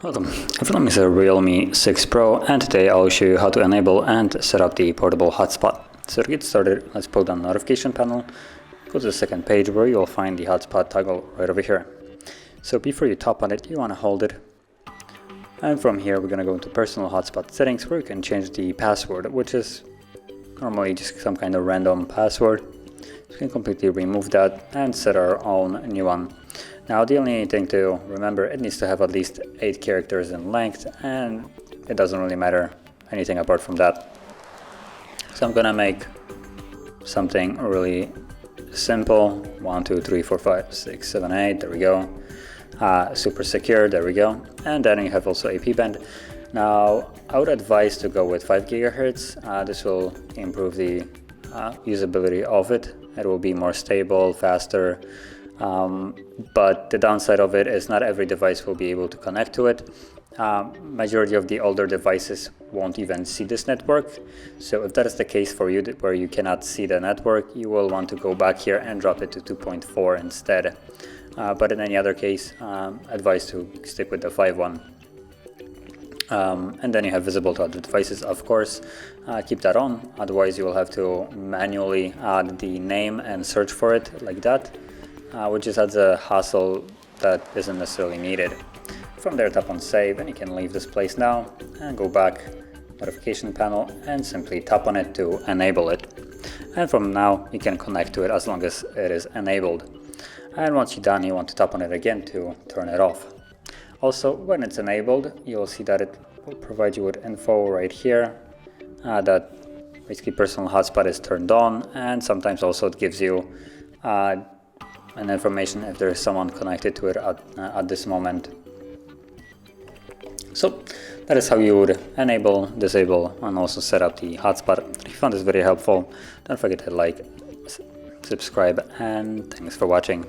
Welcome, everyone, is a Realme 6 Pro, and today I'll show you how to enable and set up the portable hotspot. So to get started, let's pull down the notification panel, go to the second page where you'll find the hotspot toggle right over here. So before you tap on it, you want to hold it. And from here, we're going to go into personal hotspot settings where you can change the password, which is normally just some kind of random password. So we can completely remove that and set our own new one. Now the only thing to remember, it needs to have at least 8 characters in length, and it doesn't really matter anything apart from that. So I'm gonna make something really simple. 1, 2, 3, 4, 5, 6, 7, 8, there we go. Super secure, there we go. And then you have also AP band. Now I would advise to go with 5 GHz. This will improve the usability of it. It will be more stable, faster. But the downside of it is not every device will be able to connect to it. Majority of the older devices won't even see this network. So if that is the case for you, where you cannot see the network, you will want to go back here and drop it to 2.4 instead. But in any other case, advise to stick with the 5.1. And then you have visible to other devices, of course. Keep that on, otherwise you will have to manually add the name and search for it like that. Which just adds a hassle that isn't necessarily needed. From there, tap on save, and you can leave this place now and go back, notification panel, and simply tap on it to enable it. And from now, you can connect to it as long as it is enabled. And once you're done, you want to tap on it again to turn it off. Also, when it's enabled, you'll see that it will provide you with info right here, that basically personal hotspot is turned on, and sometimes also it gives you and information if there is someone connected to it at this moment. So that is how you would enable, disable, and also set up the hotspot. If you found this video helpful, don't forget to like, subscribe, and thanks for watching.